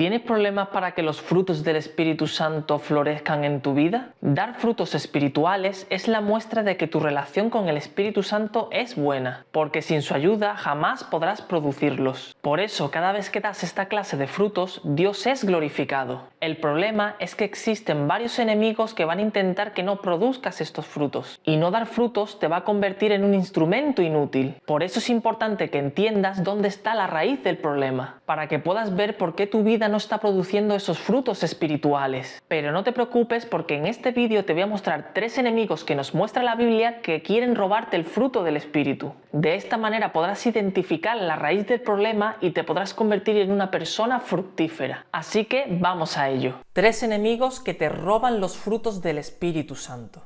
¿Tienes problemas para que los frutos del Espíritu Santo florezcan en tu vida? Dar frutos espirituales es la muestra de que tu relación con el Espíritu Santo es buena, porque sin su ayuda jamás podrás producirlos. Por eso, cada vez que das esta clase de frutos, Dios es glorificado. El problema es que existen varios enemigos que van a intentar que no produzcas estos frutos, y no dar frutos te va a convertir en un instrumento inútil. Por eso es importante que entiendas dónde está la raíz del problema, para que puedas ver por qué tu vida no está produciendo esos frutos espirituales. Pero no te preocupes, porque en este vídeo te voy a mostrar 3 enemigos que nos muestra la Biblia que quieren robarte el fruto del Espíritu. De esta manera podrás identificar la raíz del problema y te podrás convertir en una persona fructífera. Así que vamos a ello. 3 enemigos que te roban los frutos del Espíritu Santo.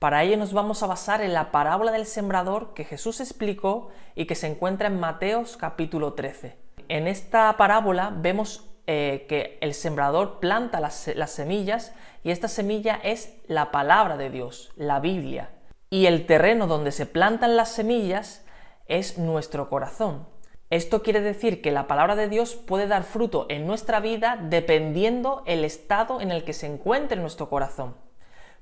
Para ello nos vamos a basar en la parábola del sembrador que Jesús explicó y que se encuentra en Mateos capítulo 13. En esta parábola vemos que el sembrador planta las semillas, y esta semilla es la palabra de Dios, la Biblia. Y el terreno donde se plantan las semillas es nuestro corazón. Esto quiere decir que la palabra de Dios puede dar fruto en nuestra vida dependiendo el estado en el que se encuentre nuestro corazón.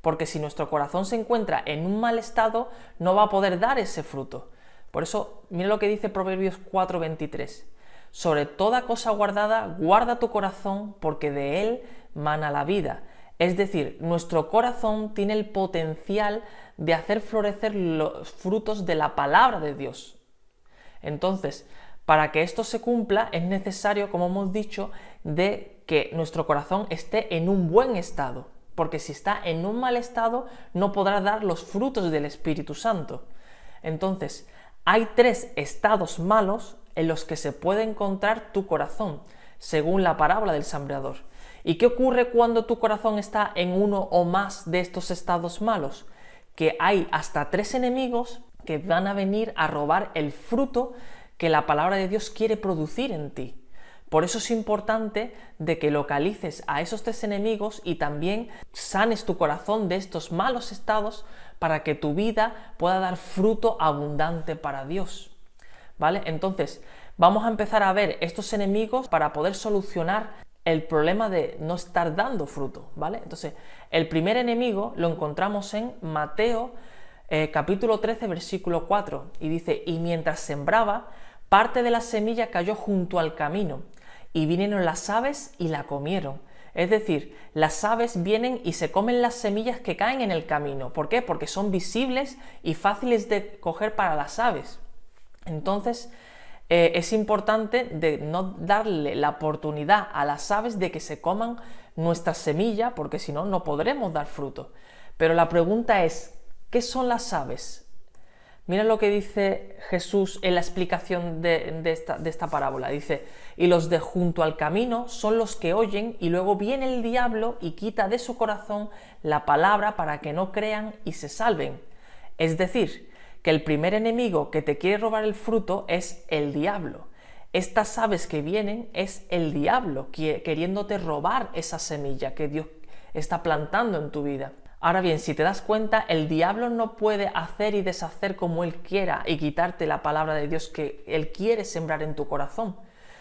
Porque si nuestro corazón se encuentra en un mal estado, no va a poder dar ese fruto. Por eso, mira lo que dice Proverbios 4:23. Sobre toda cosa guardada, guarda tu corazón, porque de él mana la vida. Es decir, nuestro corazón tiene el potencial de hacer florecer los frutos de la palabra de Dios. Entonces, para que esto se cumpla, es necesario, como hemos dicho, de que nuestro corazón esté en un buen estado. Porque si está en un mal estado, no podrá dar los frutos del Espíritu Santo. Entonces, hay 3 estados malos en los que se puede encontrar tu corazón, según la parábola del sembrador. ¿Y qué ocurre cuando tu corazón está en uno o más de estos estados malos? Que hay hasta 3 enemigos que van a venir a robar el fruto que la palabra de Dios quiere producir en ti. Por eso es importante de que localices a esos 3 enemigos y también sanes tu corazón de estos malos estados para que tu vida pueda dar fruto abundante para Dios. ¿Vale? Entonces, vamos a empezar a ver estos enemigos para poder solucionar el problema de no estar dando fruto, ¿vale? Entonces, el primer enemigo lo encontramos en Mateo capítulo 13, versículo 4, y dice: y mientras sembraba, parte de la semilla cayó junto al camino, y vinieron las aves y la comieron. Es decir, las aves vienen y se comen las semillas que caen en el camino. ¿Por qué? Porque son visibles y fáciles de coger para las aves. Entonces, es importante de no darle la oportunidad a las aves de que se coman nuestra semilla, porque si no, no podremos dar fruto. Pero la pregunta es, ¿qué son las aves? Mira lo que dice Jesús en la explicación de esta parábola. Dice: y los de junto al camino son los que oyen, y luego viene el diablo y quita de su corazón la palabra para que no crean y se salven. Es decir, que el primer enemigo que te quiere robar el fruto es el diablo. Estas aves que vienen es el diablo queriéndote robar esa semilla que Dios está plantando en tu vida. Ahora bien, si te das cuenta, el diablo no puede hacer y deshacer como él quiera y quitarte la palabra de Dios que él quiere sembrar en tu corazón,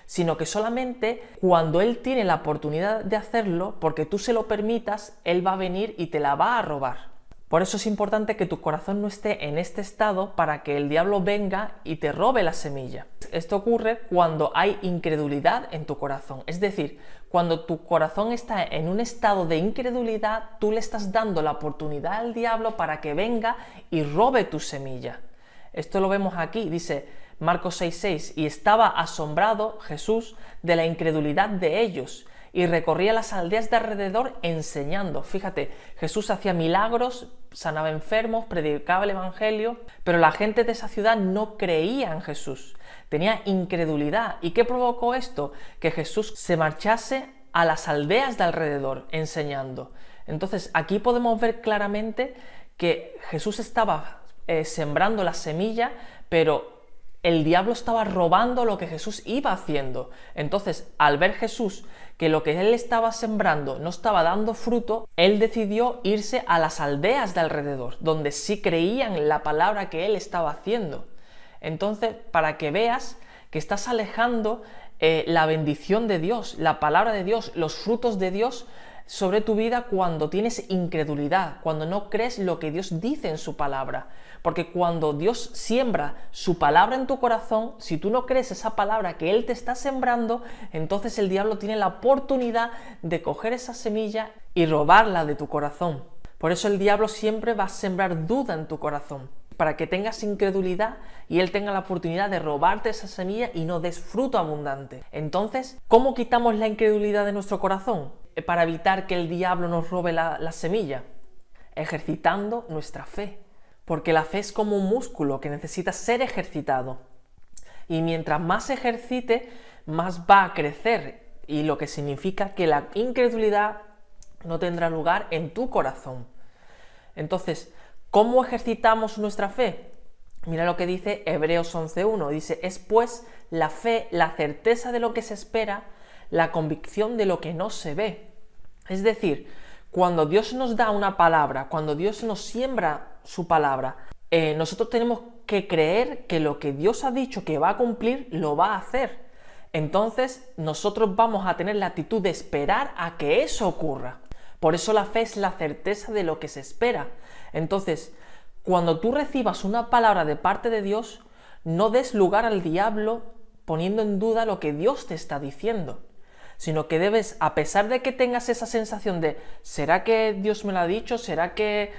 sino que solamente cuando él tiene la oportunidad de hacerlo, porque tú se lo permitas, él va a venir y te la va a robar. Por eso es importante que tu corazón no esté en este estado para que el diablo venga y te robe la semilla. Esto ocurre cuando hay incredulidad en tu corazón. Es decir, cuando tu corazón está en un estado de incredulidad, tú le estás dando la oportunidad al diablo para que venga y robe tu semilla. Esto lo vemos aquí, dice Marcos 6:6, y estaba asombrado Jesús de la incredulidad de ellos, y recorría las aldeas de alrededor enseñando. Fíjate, Jesús hacía milagros, sanaba enfermos, predicaba el evangelio, pero la gente de esa ciudad no creía en Jesús, tenía incredulidad. ¿Y qué provocó esto? Que Jesús se marchase a las aldeas de alrededor enseñando. Entonces, aquí podemos ver claramente que Jesús estaba sembrando la semilla, pero el diablo estaba robando lo que Jesús iba haciendo. Entonces, al ver Jesús que lo que él estaba sembrando no estaba dando fruto, él decidió irse a las aldeas de alrededor, donde sí creían en la palabra que él estaba haciendo. Entonces, para que veas que estás alejando la bendición de Dios, la palabra de Dios, los frutos de Dios sobre tu vida cuando tienes incredulidad, cuando no crees lo que Dios dice en su palabra. Porque cuando Dios siembra su palabra en tu corazón, si tú no crees esa palabra que Él te está sembrando, entonces el diablo tiene la oportunidad de coger esa semilla y robarla de tu corazón. Por eso el diablo siempre va a sembrar duda en tu corazón, para que tengas incredulidad y él tenga la oportunidad de robarte esa semilla y no des fruto abundante. Entonces, ¿cómo quitamos la incredulidad de nuestro corazón para evitar que el diablo nos robe la semilla? Ejercitando nuestra fe, porque la fe es como un músculo que necesita ser ejercitado. Y mientras más se ejercite, más va a crecer, y lo que significa que la incredulidad no tendrá lugar en tu corazón. Entonces, ¿cómo ejercitamos nuestra fe? Mira lo que dice Hebreos 11.1. Dice, es pues la fe, la certeza de lo que se espera, la convicción de lo que no se ve. Es decir, cuando Dios nos da una palabra, cuando Dios nos siembra su palabra, nosotros tenemos que creer que lo que Dios ha dicho que va a cumplir, lo va a hacer. Entonces, nosotros vamos a tener la actitud de esperar a que eso ocurra. Por eso la fe es la certeza de lo que se espera. Entonces, cuando tú recibas una palabra de parte de Dios, no des lugar al diablo poniendo en duda lo que Dios te está diciendo, sino que debes, a pesar de que tengas esa sensación de ¿será que Dios me lo ha dicho? ¿Será que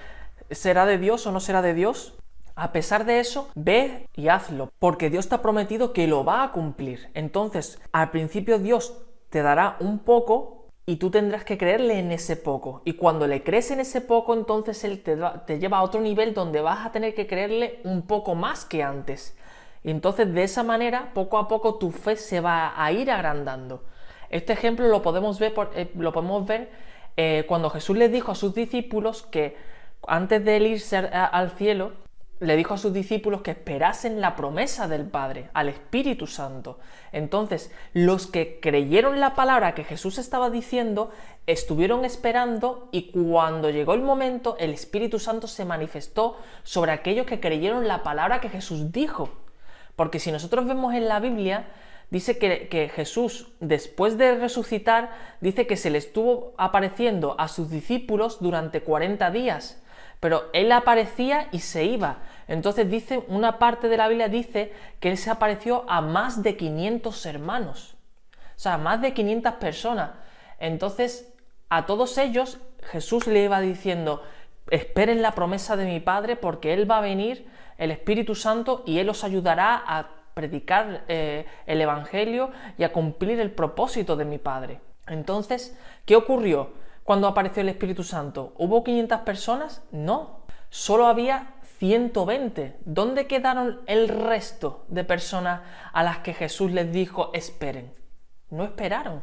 será de Dios o no será de Dios? A pesar de eso, ve y hazlo, porque Dios te ha prometido que lo va a cumplir. Entonces, al principio Dios te dará un poco y tú tendrás que creerle en ese poco. Y cuando le crees en ese poco, entonces Él te lleva a otro nivel donde vas a tener que creerle un poco más que antes. Y entonces de esa manera, poco a poco, tu fe se va a ir agrandando. Este ejemplo lo podemos ver, cuando Jesús les dijo a sus discípulos que antes de él irse al cielo, le dijo a sus discípulos que esperasen la promesa del Padre, al Espíritu Santo. Entonces, los que creyeron la palabra que Jesús estaba diciendo, estuvieron esperando, y cuando llegó el momento, el Espíritu Santo se manifestó sobre aquellos que creyeron la palabra que Jesús dijo. Porque si nosotros vemos en la Biblia, dice que Jesús, después de resucitar, dice que se le estuvo apareciendo a sus discípulos durante 40 días. Pero él aparecía y se iba. Entonces dice, una parte de la Biblia dice que él se apareció a más de 500 hermanos. O sea, más de 500 personas. Entonces, a todos ellos, Jesús le iba diciendo, esperen la promesa de mi Padre, porque Él va a venir, el Espíritu Santo, y Él os ayudará a predicar el Evangelio y a cumplir el propósito de mi Padre. Entonces, ¿qué ocurrió cuando apareció el Espíritu Santo? ¿Hubo 500 personas? No, solo había 120. ¿Dónde quedaron el resto de personas a las que Jesús les dijo esperen? No esperaron.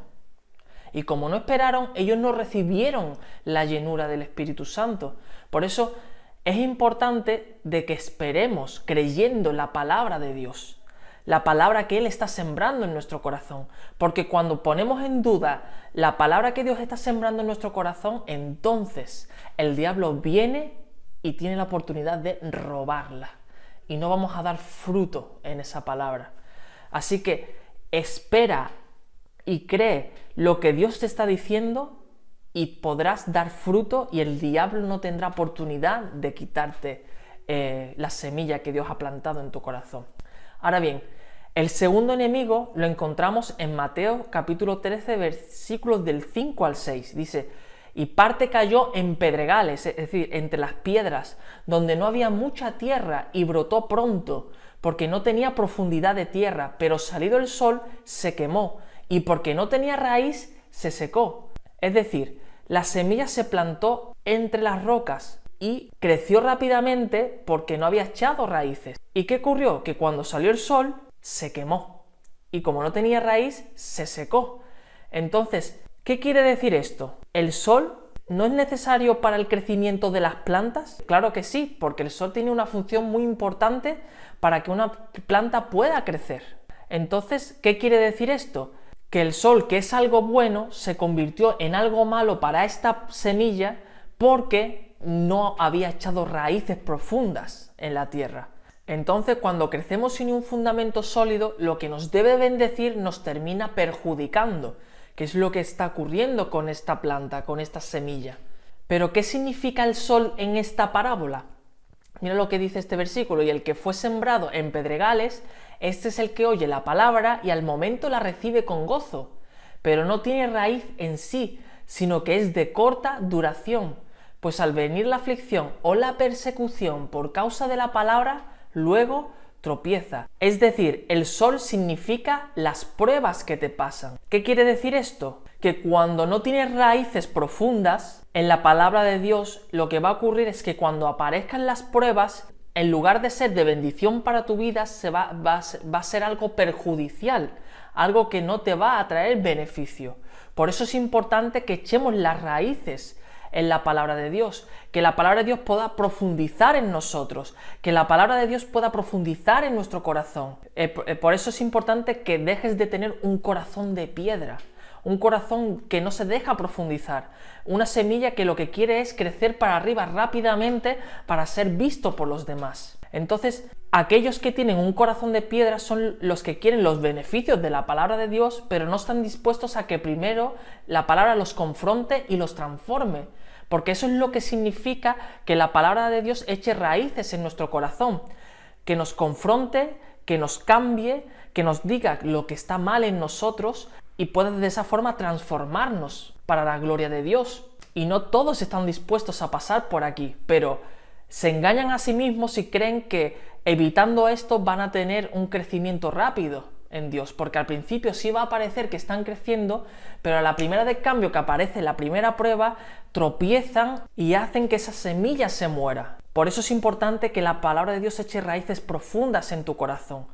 Y como no esperaron, ellos no recibieron la llenura del Espíritu Santo. Por eso es importante de que esperemos creyendo la palabra de Dios, la palabra que Él está sembrando en nuestro corazón. Porque cuando ponemos en duda la palabra que Dios está sembrando en nuestro corazón, entonces el diablo viene y tiene la oportunidad de robarla. Y no vamos a dar fruto en esa palabra. Así que espera y cree lo que Dios te está diciendo y podrás dar fruto, y el diablo no tendrá oportunidad de quitarte la semilla que Dios ha plantado en tu corazón. Ahora bien, el segundo enemigo lo encontramos en Mateo capítulo 13, versículos del 5 al 6. Dice, y parte cayó en pedregales, es decir, entre las piedras, donde no había mucha tierra, y brotó pronto, porque no tenía profundidad de tierra, pero salido el sol se quemó, y porque no tenía raíz se secó. Es decir, la semilla se plantó entre las rocas y creció rápidamente porque no había echado raíces. ¿Y qué ocurrió? Que cuando salió el sol se quemó, y como no tenía raíz se secó. Entonces, ¿qué quiere decir esto? ¿El sol no es necesario para el crecimiento de las plantas? Claro que sí, porque el sol tiene una función muy importante para que una planta pueda crecer. Entonces, ¿qué quiere decir esto? Que el sol, que es algo bueno, se convirtió en algo malo para esta semilla porque no había echado raíces profundas en la tierra. Entonces, cuando crecemos sin un fundamento sólido, lo que nos debe bendecir nos termina perjudicando, que es lo que está ocurriendo con esta planta, con esta semilla. Pero, ¿qué significa el sol en esta parábola? Mira lo que dice este versículo: y el que fue sembrado en pedregales, este es el que oye la palabra y al momento la recibe con gozo, pero no tiene raíz en sí, sino que es de corta duración, pues al venir la aflicción o la persecución por causa de la palabra, luego tropieza. Es decir, el sol significa las pruebas que te pasan. ¿Qué quiere decir esto? Que cuando no tienes raíces profundas en la palabra de Dios, lo que va a ocurrir es que cuando aparezcan las pruebas, en lugar de ser de bendición para tu vida, va a ser algo perjudicial, algo que no te va a traer beneficio. Por eso es importante que echemos las raíces en la palabra de Dios, que la palabra de Dios pueda profundizar en nosotros, que la palabra de Dios pueda profundizar en nuestro corazón. Por eso es importante que dejes de tener un corazón de piedra, un corazón que no se deja profundizar, una semilla que lo que quiere es crecer para arriba rápidamente para ser visto por los demás. Entonces, aquellos que tienen un corazón de piedra son los que quieren los beneficios de la palabra de Dios, pero no están dispuestos a que primero la palabra los confronte y los transforme, porque eso es lo que significa que la palabra de Dios eche raíces en nuestro corazón, que nos confronte, que nos cambie, que nos diga lo que está mal en nosotros y pueda de esa forma transformarnos para la gloria de Dios. Y no todos están dispuestos a pasar por aquí, pero se engañan a sí mismos y creen que evitando esto van a tener un crecimiento rápido en Dios, porque al principio sí va a parecer que están creciendo, pero a la primera de cambio que aparece la primera prueba, tropiezan y hacen que esa semilla se muera. Por eso es importante que la palabra de Dios eche raíces profundas en tu corazón.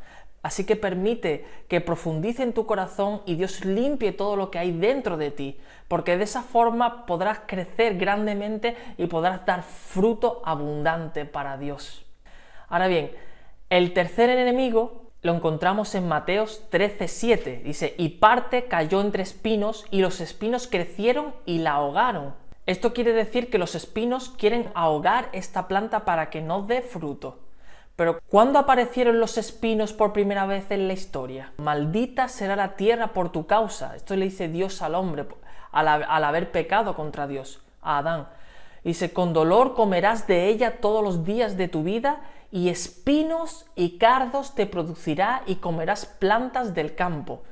Así que permite que profundice en tu corazón y Dios limpie todo lo que hay dentro de ti, porque de esa forma podrás crecer grandemente y podrás dar fruto abundante para Dios. Ahora bien, el tercer enemigo lo encontramos en Mateos 13:7. Dice: y parte cayó entre espinos y los espinos crecieron y la ahogaron. Esto quiere decir que los espinos quieren ahogar esta planta para que no dé fruto. Pero ¿cuándo aparecieron los espinos por primera vez en la historia? Maldita será la tierra por tu causa. Esto le dice Dios al hombre al haber pecado contra Dios, a Adán. Dice: con dolor comerás de ella todos los días de tu vida, y espinos y cardos te producirá y comerás plantas del campo.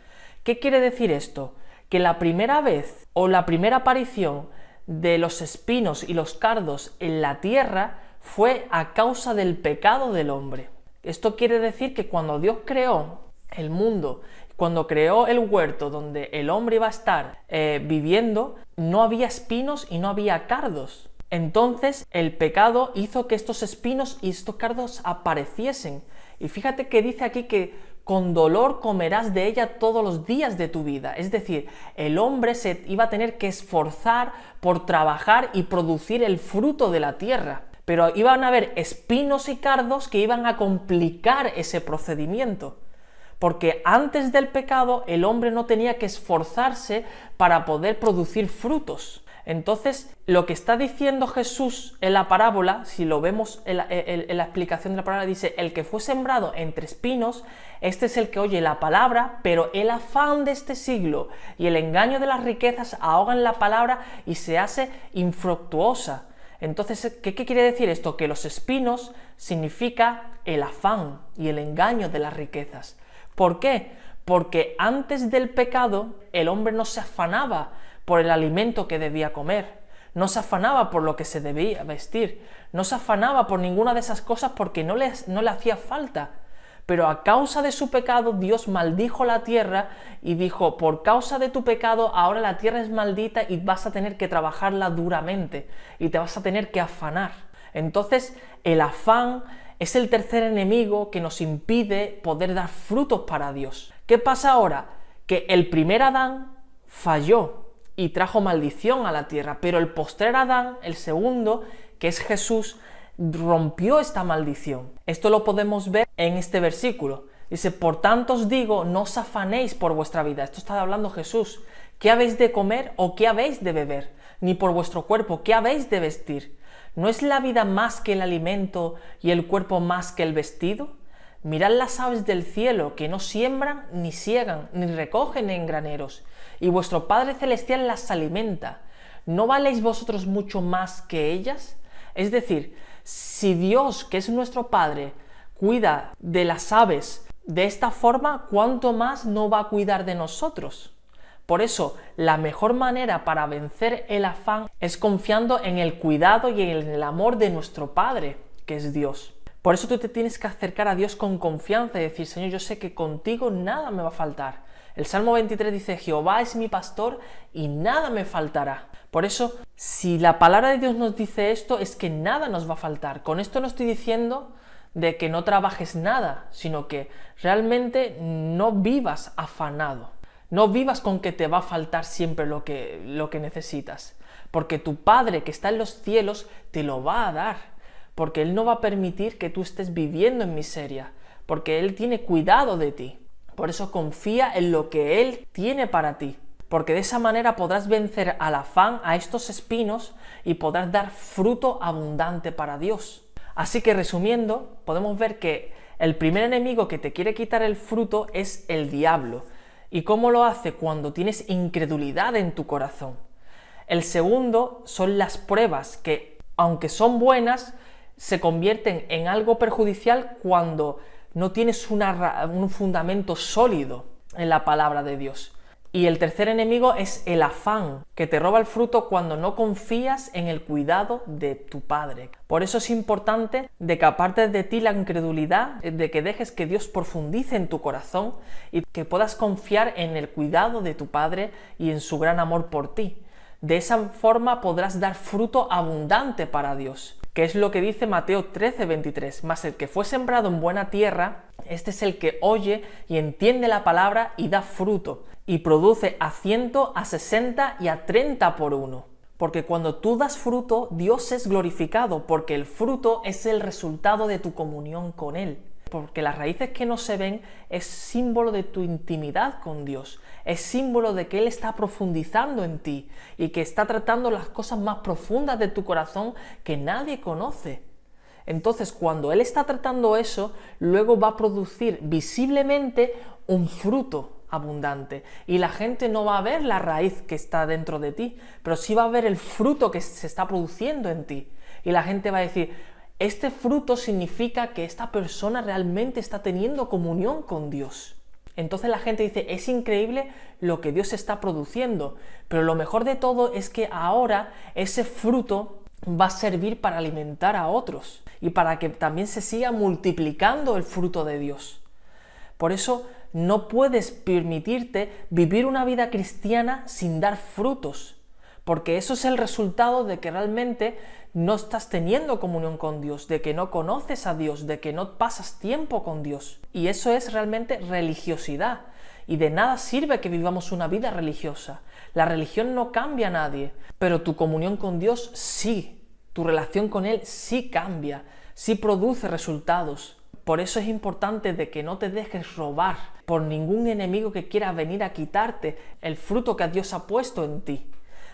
¿Qué quiere decir esto? Que la primera vez o la primera aparición de los espinos y los cardos en la tierra fue a causa del pecado del hombre. Esto quiere decir que cuando Dios creó el mundo, cuando creó el huerto donde el hombre iba a estar viviendo, no había espinos y no había cardos. Entonces el pecado hizo que estos espinos y estos cardos apareciesen. Y fíjate que dice aquí que con dolor comerás de ella todos los días de tu vida. Es decir, el hombre se iba a tener que esforzar por trabajar y producir el fruto de la tierra. Pero iban a haber espinos y cardos que iban a complicar ese procedimiento. Porque antes del pecado el hombre no tenía que esforzarse para poder producir frutos. Entonces, lo que está diciendo Jesús en la parábola, si lo vemos en la explicación de la parábola, dice: el que fue sembrado entre espinos, este es el que oye la palabra, pero el afán de este siglo y el engaño de las riquezas ahogan la palabra y se hace infructuosa. Entonces, ¿qué quiere decir esto? Que los espinos significa el afán y el engaño de las riquezas. ¿Por qué? Porque antes del pecado el hombre no se afanaba por el alimento que debía comer, no se afanaba por lo que se debía vestir, no se afanaba por ninguna de esas cosas porque no le hacía falta. Pero a causa de su pecado Dios maldijo la tierra y dijo: por causa de tu pecado ahora la tierra es maldita y vas a tener que trabajarla duramente y te vas a tener que afanar. Entonces el afán es el tercer enemigo que nos impide poder dar frutos para Dios. ¿Qué pasa ahora? Que el primer Adán falló y trajo maldición a la tierra, pero el postrer Adán, el segundo, que es Jesús, rompió esta maldición. Esto lo podemos ver en este versículo. Dice: por tanto os digo, no os afanéis por vuestra vida. Esto está hablando Jesús. ¿Qué habéis de comer o qué habéis de beber? Ni por vuestro cuerpo, ¿qué habéis de vestir? ¿No es la vida más que el alimento y el cuerpo más que el vestido? Mirad las aves del cielo, que no siembran, ni siegan, ni recogen en graneros, y vuestro Padre Celestial las alimenta. ¿No valéis vosotros mucho más que ellas? Es decir, si Dios, que es nuestro Padre, cuida de las aves de esta forma, ¿cuánto más no va a cuidar de nosotros? Por eso, la mejor manera para vencer el afán es confiando en el cuidado y en el amor de nuestro Padre, que es Dios. Por eso tú te tienes que acercar a Dios con confianza y decir, Señor, yo sé que contigo nada me va a faltar. El Salmo 23 dice, Jehová es mi pastor y nada me faltará. Por eso, si la palabra de Dios nos dice esto, es que nada nos va a faltar. Con esto no estoy diciendo de que no trabajes nada, sino que realmente no vivas afanado. No vivas con que te va a faltar siempre lo que necesitas, porque tu Padre que está en los cielos te lo va a dar, porque Él no va a permitir que tú estés viviendo en miseria, porque Él tiene cuidado de ti. Por eso confía en lo que Él tiene para ti, porque de esa manera podrás vencer al afán, a estos espinos, y podrás dar fruto abundante para Dios. Así que resumiendo, podemos ver que el primer enemigo que te quiere quitar el fruto es el diablo. ¿Y cómo lo hace? Cuando tienes incredulidad en tu corazón. El segundo son las pruebas, que aunque son buenas, se convierten en algo perjudicial cuando no tienes un fundamento sólido en la palabra de Dios. Y el tercer enemigo es el afán, que te roba el fruto cuando no confías en el cuidado de tu Padre. Por eso es importante de que apartes de ti la incredulidad, de que dejes que Dios profundice en tu corazón y que puedas confiar en el cuidado de tu Padre y en su gran amor por ti. De esa forma podrás dar fruto abundante para Dios, que es lo que dice Mateo 13:23. Mas el que fue sembrado en buena tierra, este es el que oye y entiende la palabra y da fruto, y produce a 100, a 60 y a 30 por uno. Porque cuando tú das fruto, Dios es glorificado, porque el fruto es el resultado de tu comunión con Él. Porque las raíces que no se ven es símbolo de tu intimidad con Dios, es símbolo de que Él está profundizando en ti y que está tratando las cosas más profundas de tu corazón que nadie conoce. Entonces, cuando Él está tratando eso, luego va a producir visiblemente un fruto abundante y la gente no va a ver la raíz que está dentro de ti, pero sí va a ver el fruto que se está produciendo en ti y la gente va a decir, este fruto significa que esta persona realmente está teniendo comunión con Dios. Entonces la gente dice, es increíble lo que Dios está produciendo, pero lo mejor de todo es que ahora ese fruto va a servir para alimentar a otros y para que también se siga multiplicando el fruto de Dios. Por eso no puedes permitirte vivir una vida cristiana sin dar frutos, porque eso es el resultado de que realmente no estás teniendo comunión con Dios, de que no conoces a Dios, de que no pasas tiempo con Dios. Y eso es realmente religiosidad. Y de nada sirve que vivamos una vida religiosa. La religión no cambia a nadie, pero tu comunión con Dios sí. Tu relación con Él sí cambia, sí produce resultados. Por eso es importante de que no te dejes robar por ningún enemigo que quiera venir a quitarte el fruto que Dios ha puesto en ti.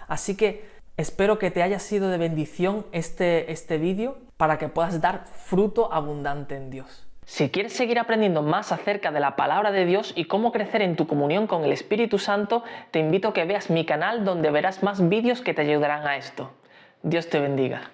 Así que espero que te haya sido de bendición este vídeo para que puedas dar fruto abundante en Dios. Si quieres seguir aprendiendo más acerca de la palabra de Dios y cómo crecer en tu comunión con el Espíritu Santo, te invito a que veas mi canal donde verás más vídeos que te ayudarán a esto. Dios te bendiga.